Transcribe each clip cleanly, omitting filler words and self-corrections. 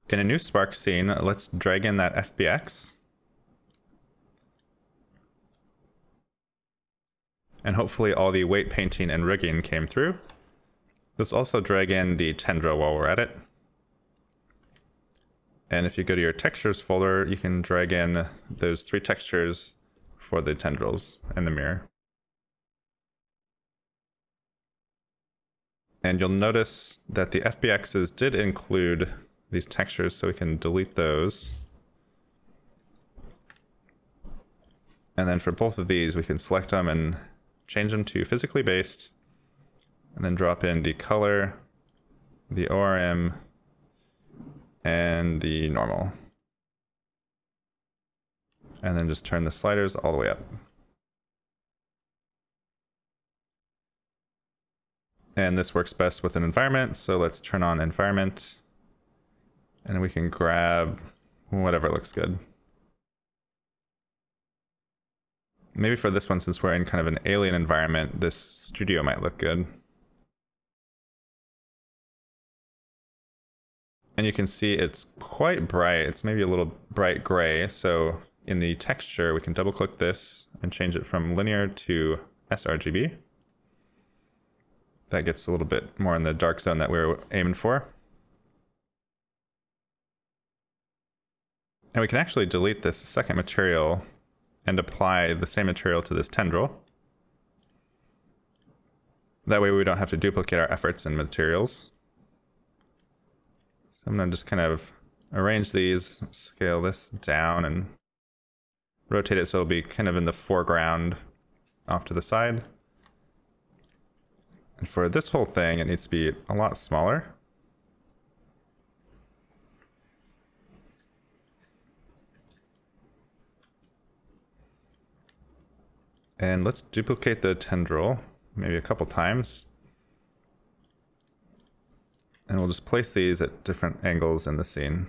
In a new Spark scene, let's drag in that FBX. And hopefully all the weight painting and rigging came through. Let's also drag in the tendril while we're at it. And if you go to your textures folder, you can drag in those 3 textures for the tendrils and the mirror. And you'll notice that the FBXs did include these textures, so we can delete those. And then for both of these, we can select them and change them to physically based, and then drop in the color, the ORM, and the normal. And then just turn the sliders all the way up. And this works best with an environment, so let's turn on environment. And we can grab whatever looks good. Maybe for this one, since we're in kind of an alien environment, this studio might look good. And you can see it's quite bright. It's maybe a little bright gray. So in the texture, we can double click this and change it from linear to sRGB. That gets a little bit more in the dark zone that we were aiming for. And we can actually delete this second material and apply the same material to this tendril. That way we don't have to duplicate our efforts and materials. So I'm going to just kind of arrange these, scale this down, and rotate it so it'll be kind of in the foreground off to the side. And for this whole thing, it needs to be a lot smaller. And let's duplicate the tendril, maybe a couple times. And we'll just place these at different angles in the scene.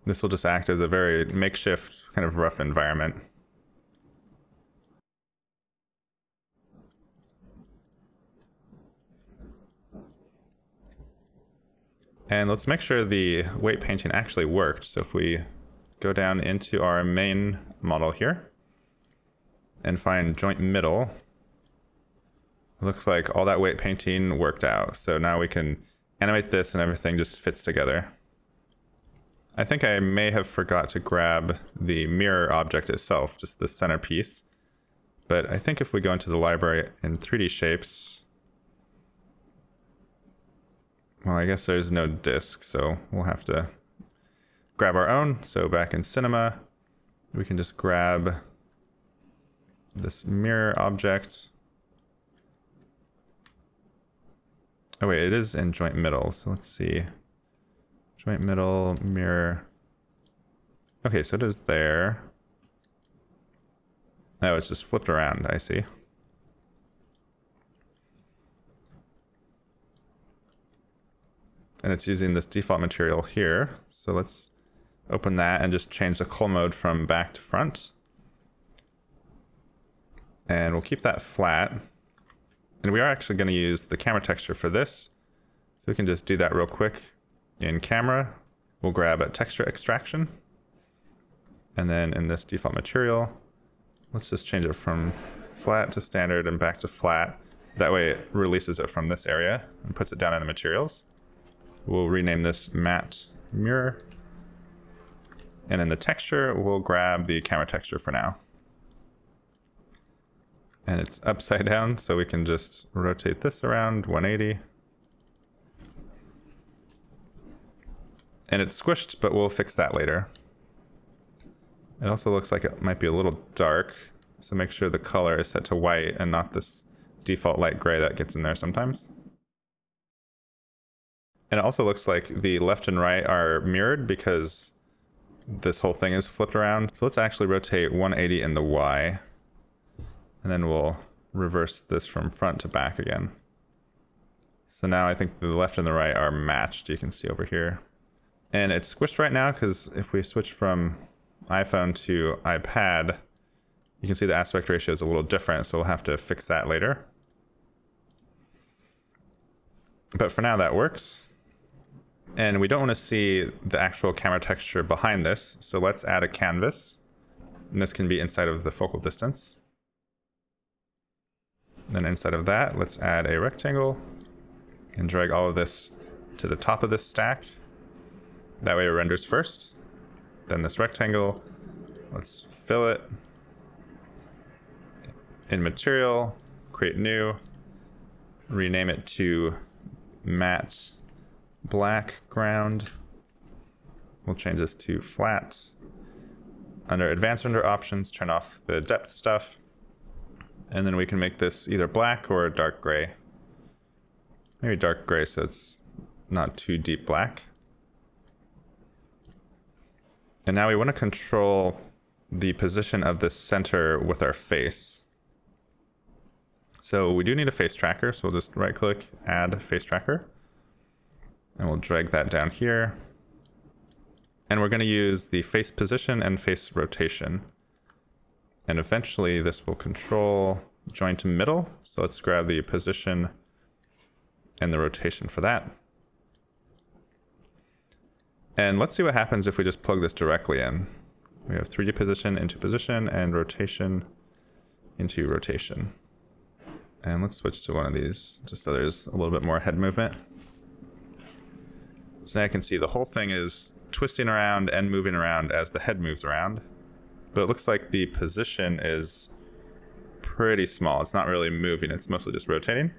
This will just act as a very makeshift, kind of rough environment. And let's make sure the weight painting actually worked. So if we go down into our main model here and find joint middle, it looks like all that weight painting worked out. So now we can animate this and everything just fits together. I think I may have forgot to grab the mirror object itself, just the centerpiece. But I think if we go into the library in 3D shapes, well, I guess there's no disk, so we'll have to grab our own. So back in Cinema, we can just grab this mirror object. Oh wait, it is in joint middle, so let's see. Joint middle, mirror. Okay, so it is there. Oh, it's just flipped around, I see. And it's using this default material here. So let's open that and just change the cull mode from back to front. And we'll keep that flat. And we are actually going to use the camera texture for this. So we can just do that real quick. In camera, we'll grab a texture extraction. And then in this default material, let's just change it from flat to standard and back to flat. That way it releases it from this area and puts it down in the materials. We'll rename this matte mirror. And in the texture, we'll grab the camera texture for now. And it's upside down, so we can just rotate this around 180. And it's squished, but we'll fix that later. It also looks like it might be a little dark, so make sure the color is set to white and not this default light gray that gets in there sometimes. And it also looks like the left and right are mirrored because this whole thing is flipped around. So let's actually rotate 180 in the Y. And then we'll reverse this from front to back again. So now I think the left and the right are matched, you can see over here. And it's squished right now because if we switch from iPhone to iPad, You can see the aspect ratio is a little different, so we'll have to fix that later. But for now, that works. And we don't want to see the actual camera texture behind this, so let's add a canvas. And this can be inside of the focal distance. Then inside of that, let's add a rectangle and drag all of this to the top of this stack. That way it renders first. Then this rectangle, let's fill it. In material, create new, rename it to matte black ground. We'll change this to flat. Under advanced render options, turn off the depth stuff. And then we can make this either black or dark gray. Maybe dark gray so it's not too deep black. And now we want to control the position of the center with our face. So we do need a face tracker, so we'll just right click, add face tracker. And we'll drag that down here. And we're going to use the face position and face rotation. And eventually this will control join to middle. So let's grab the position and the rotation for that. And let's see what happens if we just plug this directly in. We have 3D position into position and rotation into rotation. And let's switch to one of these just so there's a little bit more head movement. So now I can see the whole thing is twisting around and moving around as the head moves around. But it looks like the position is pretty small. It's not really moving, it's mostly just rotating.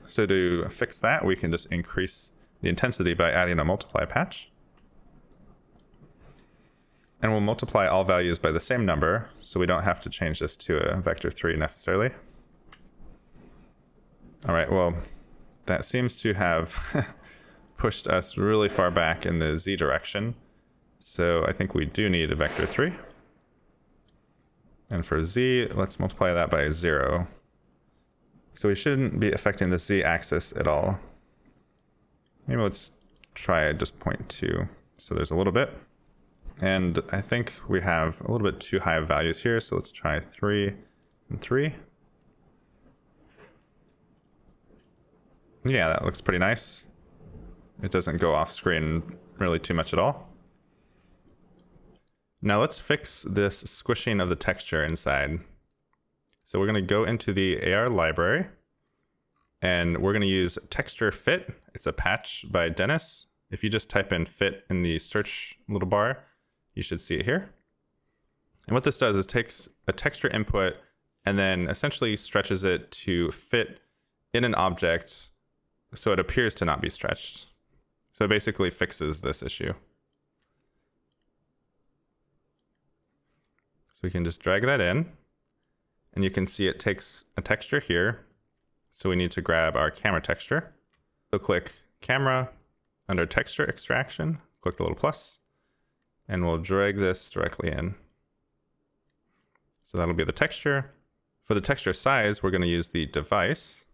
So to fix that, we can just increase the intensity by adding a multiply patch. And we'll multiply all values by the same number, so we don't have to change this to a vector 3 necessarily. All right, well, that seems to have pushed us really far back in the z direction. So I think we do need a vector 3. And for z, let's multiply that by 0. So we shouldn't be affecting the z-axis at all. Maybe let's try just 0.2. So there's a little bit. And I think we have a little bit too high of values here, so let's try 3 and 3. Yeah, that looks pretty nice. It doesn't go off screen really too much at all. Now let's fix this squishing of the texture inside. So we're going to go into the AR library, and we're going to use texture fit. It's a patch by Dennis. If you just type in fit in the search little bar, you should see it here. And what this does is takes a texture input and then essentially stretches it to fit in an object so it appears to not be stretched. So it basically fixes this issue. So we can just drag that in, and you can see it takes a texture here. So we need to grab our camera texture. So click camera, under texture extraction, click the little plus, and we'll drag this directly in. So that'll be the texture. For the texture size, we're going to use the device,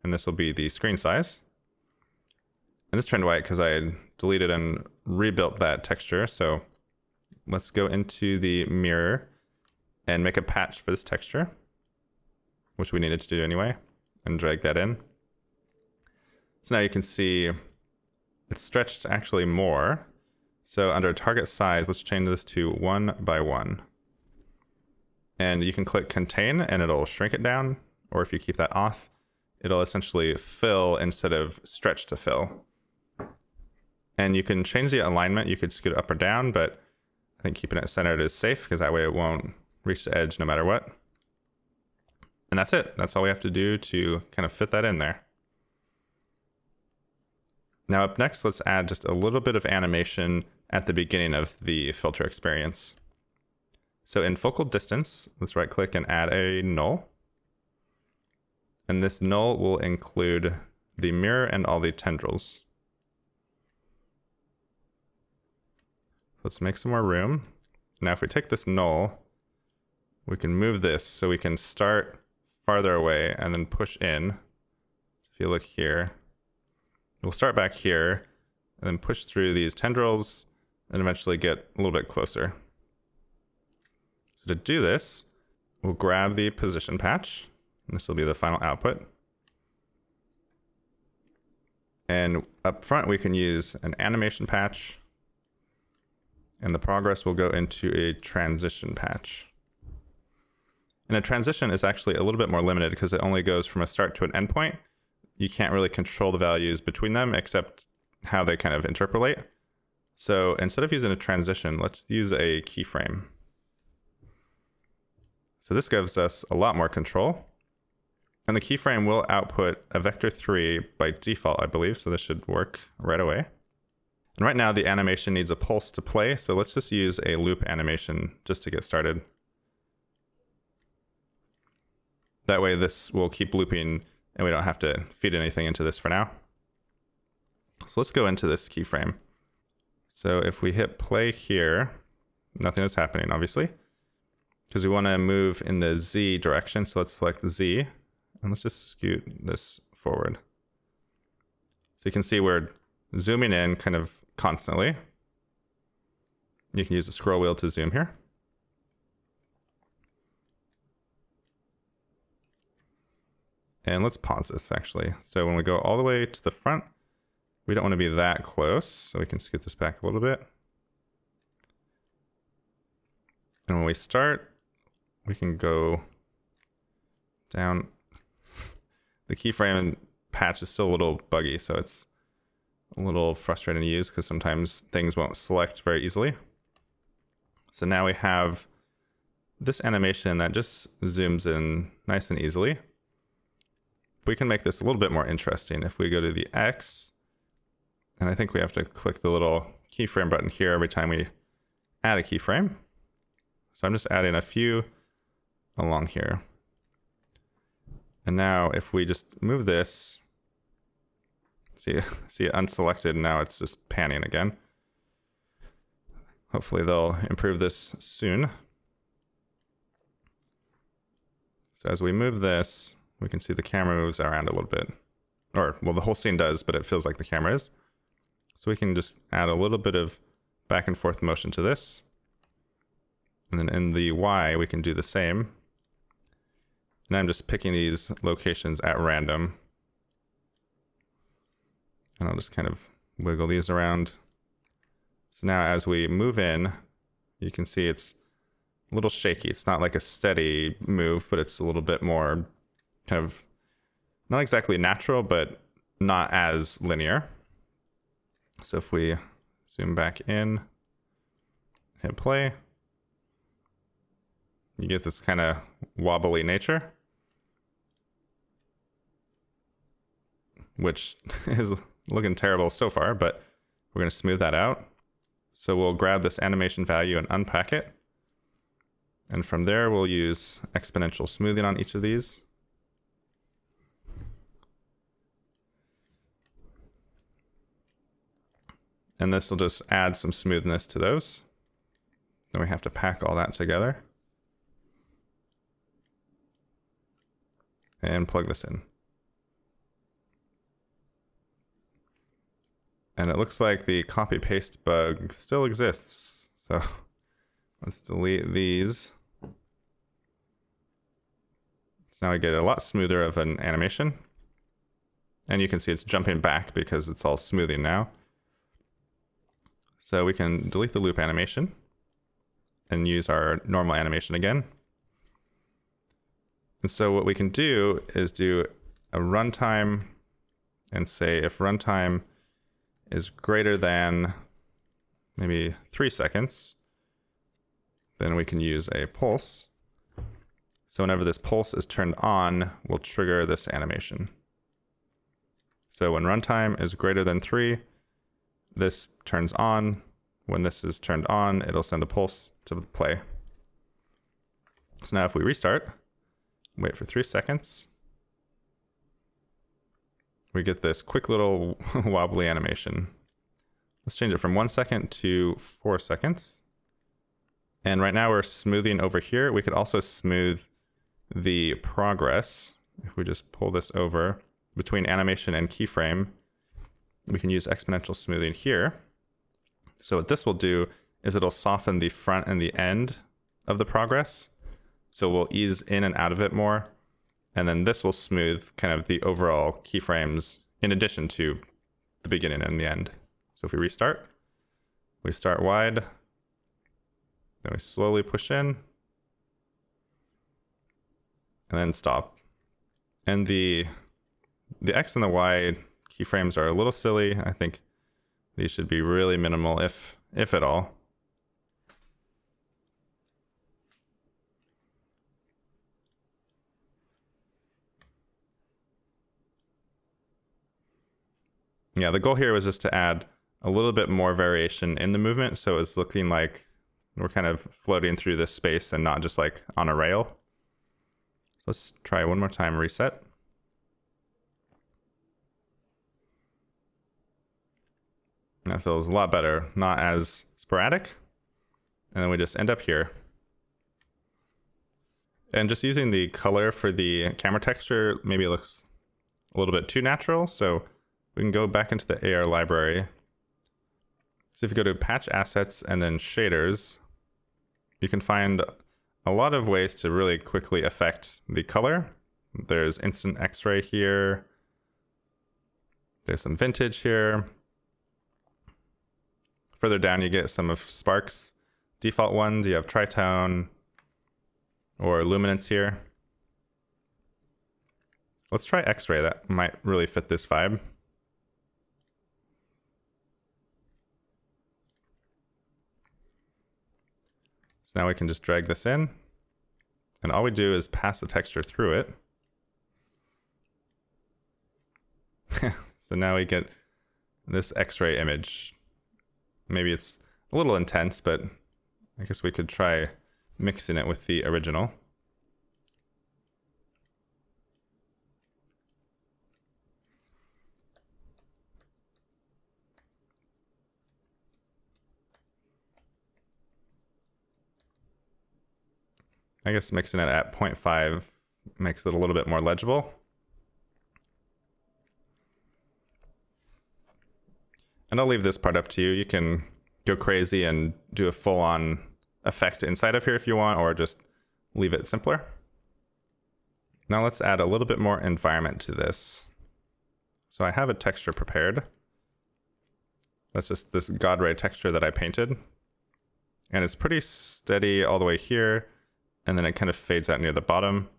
and this will be the screen size. And this turned white because I deleted and rebuilt that texture. So let's go into the mirror and make a patch for this texture, which we needed to do anyway, and drag that in. So now you can see it's stretched actually more. So under target size, let's change this to 1 by 1. And you can click contain and it'll shrink it down. Or if you keep that off, it'll essentially fill instead of stretch to fill. And you can change the alignment. You could scoot it up or down, but I think keeping it centered is safe because that way it won't reach the edge no matter what. And that's it. That's all we have to do to kind of fit that in there. Now up next, let's add just a little bit of animation at the beginning of the filter experience. So in focal distance, let's right click and add a null. And this null will include the mirror and all the tendrils. Let's make some more room. Now if we take this null, we can move this so we can start farther away and then push in. If you look here, we'll start back here and then push through these tendrils and eventually get a little bit closer. So to do this, we'll grab the position patch. This will be the final output. And up front, we can use an animation patch. And the progress will go into a transition patch. And a transition is actually a little bit more limited because it only goes from a start to an endpoint. You can't really control the values between them except how they kind of interpolate. So instead of using a transition, let's use a keyframe. So this gives us a lot more control. And the keyframe will output a vector 3 by default, I believe. So this should work right away. And right now the animation needs a pulse to play. So let's just use a loop animation just to get started. That way this will keep looping and we don't have to feed anything into this for now. So let's go into this keyframe. So if we hit play here, nothing is happening obviously, because we want to move in the Z direction. So let's select Z and let's just scoot this forward. So you can see we're zooming in kind of constantly. You can use the scroll wheel to zoom here. And let's pause this actually. So when we go all the way to the front, we don't want to be that close, so we can scoot this back a little bit. And when we start, we can go down. The keyframe patch is still a little buggy, so it's a little frustrating to use because sometimes things won't select very easily. So now we have this animation that just zooms in nice and easily. We can make this a little bit more interesting if we go to the X, and I think we have to click the little keyframe button here every time we add a keyframe. So I'm just adding a few along here. And now if we just move this, see it unselected, now it's just panning again. Hopefully they'll improve this soon. So as we move this, we can see the camera moves around a little bit. Or, well, the whole scene does, but it feels like the camera is. So we can just add a little bit of back and forth motion to this. And then in the Y, we can do the same. And I'm just picking these locations at random. And I'll just kind of wiggle these around. So now as we move in, you can see it's a little shaky. It's not like a steady move, but it's a little bit more kind of not exactly natural, but not as linear. So if we zoom back in, hit play, you get this kind of wobbly nature, which is looking terrible so far, but we're going to smooth that out. So we'll grab this animation value and unpack it. And from there, we'll use exponential smoothing on each of these. And this will just add some smoothness to those. Then we have to pack all that together. And plug this in. And it looks like the copy paste bug still exists. So let's delete these. So now we get a lot smoother of an animation. And you can see it's jumping back because it's all smoothing now. So we can delete the loop animation and use our normal animation again. And so what we can do is do a runtime and say if runtime is greater than maybe 3 seconds, then we can use a pulse. So whenever this pulse is turned on, we'll trigger this animation. So when runtime is greater than 3, this turns on. When this is turned on, it'll send a pulse to the play. So now if we restart, wait for 3 seconds, we get this quick little wobbly animation. Let's change it from 1 second to 4 seconds. And right now we're smoothing over here. We could also smooth the progress. If we just pull this over between animation and keyframe, we can use exponential smoothing here. So what this will do is it'll soften the front and the end of the progress. So we'll ease in and out of it more. And then this will smooth kind of the overall keyframes in addition to the beginning and the end. So if we restart, we start wide, then we slowly push in, and then stop. And the X and the Y keyframes are a little silly. I think these should be really minimal, if at all. Yeah, the goal here was just to add a little bit more variation in the movement, so it's looking like we're kind of floating through this space and not just like on a rail. So let's try one more time, reset. That feels a lot better, not as sporadic. And then we just end up here. And just using the color for the camera texture, maybe it looks a little bit too natural, so we can go back into the AR library. So if you go to patch assets and then shaders, you can find a lot of ways to really quickly affect the color. There's instant X-ray here. There's some vintage here. Further down, you get some of Spark's default ones. You have tritone or luminance here. Let's try X-ray. That might really fit this vibe. So now we can just drag this in, and all we do is pass the texture through it. So now we get this X-ray image. Maybe it's a little intense, but I guess we could try mixing it with the original. I guess mixing it at 0.5 makes it a little bit more legible. And I'll leave this part up to you. You can go crazy and do a full-on effect inside of here if you want, or just leave it simpler. Now let's add a little bit more environment to this. So I have a texture prepared. That's just this God ray texture that I painted. And it's pretty steady all the way here, and then it kind of fades out near the bottom.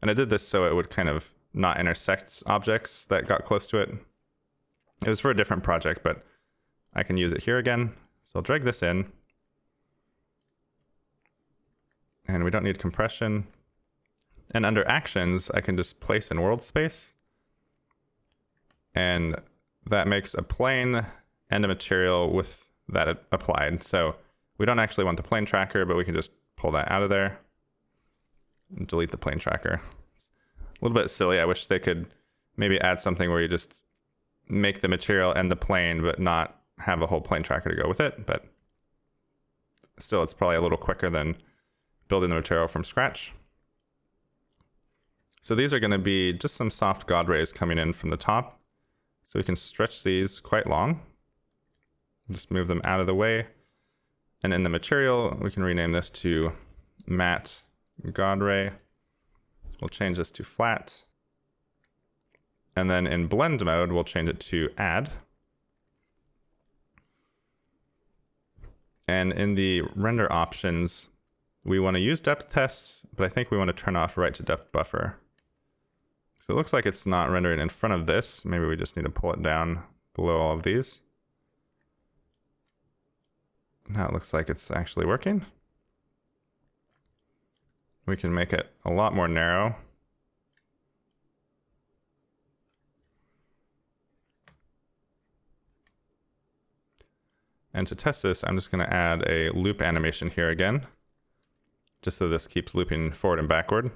And I did this so it would kind of not intersect objects that got close to it. It was for a different project, but I can use it here again. So I'll drag this in. And we don't need compression. And under actions, I can just place in world space. And that makes a plane and a material with that applied. So we don't actually want the plane tracker, but we can just pull that out of there and delete the plane tracker. It's a little bit silly. I wish they could maybe add something where you just make the material and the plane, but not have a whole plane tracker to go with it. But still, it's probably a little quicker than building the material from scratch. So these are going to be just some soft God rays coming in from the top. So we can stretch these quite long. Just move them out of the way. And in the material, we can rename this to matte God ray. We'll change this to flat. And then in blend mode, we'll change it to add. And in the render options, we want to use depth test, but I think we want to turn off right to depth buffer. So it looks like it's not rendering in front of this. Maybe we just need to pull it down below all of these. Now it looks like it's actually working. We can make it a lot more narrow. And to test this, I'm just going to add a loop animation here again, just so this keeps looping forward and backward.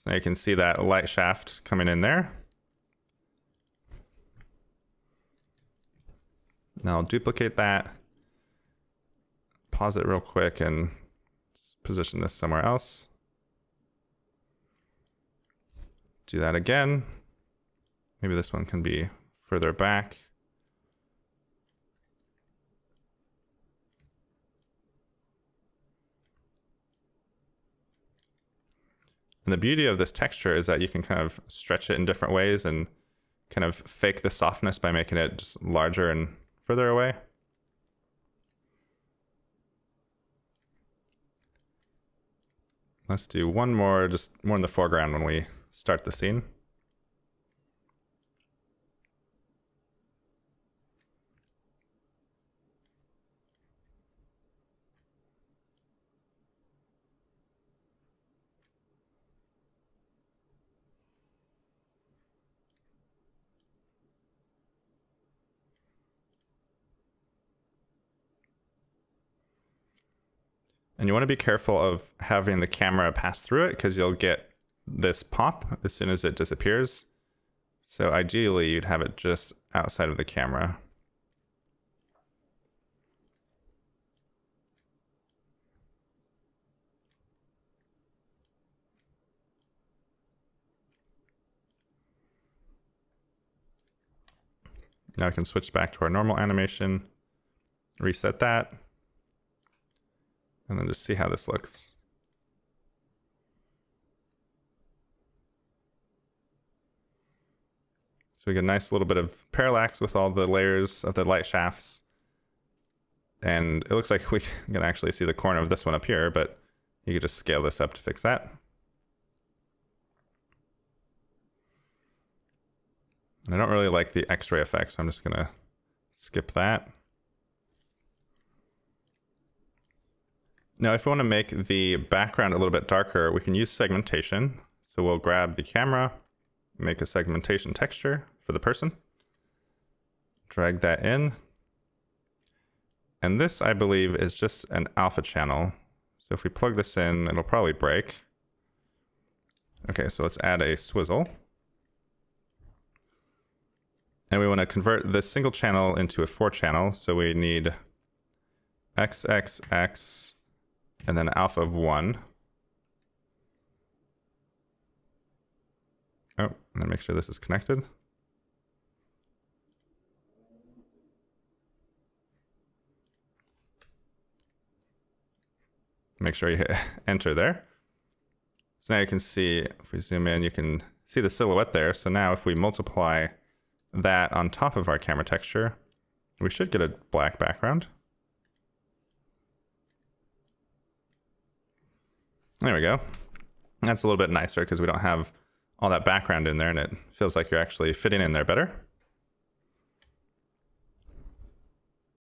So you can see that light shaft coming in there. Now I'll duplicate that, pause it real quick, and position this somewhere else. Do that again. Maybe this one can be further back. And the beauty of this texture is that you can kind of stretch it in different ways and kind of fake the softness by making it just larger and further away. Let's do one more, just more in the foreground when we start the scene. And you want to be careful of having the camera pass through it because you'll get this pop as soon as it disappears. So ideally you'd have it just outside of the camera. Now we can switch back to our normal animation, reset that, and then just see how this looks. So we get a nice little bit of parallax with all the layers of the light shafts. And it looks like we can actually see the corner of this one up here, but you could just scale this up to fix that. And I don't really like the X-ray effect, so I'm just gonna skip that. Now, if we want to make the background a little bit darker, we can use segmentation. So we'll grab the camera, make a segmentation texture for the person, drag that in. And this, I believe, is just an alpha channel. So if we plug this in, it'll probably break. Okay, so let's add a swizzle. And we want to convert this single channel into a 4-channel. So we need XXX and then alpha of 1. Oh, and then make sure this is connected. Make sure you hit enter there. So now you can see, if we zoom in, you can see the silhouette there. So now if we multiply that on top of our camera texture, we should get a black background. There we go. That's a little bit nicer because we don't have all that background in there and it feels like you're actually fitting in there better.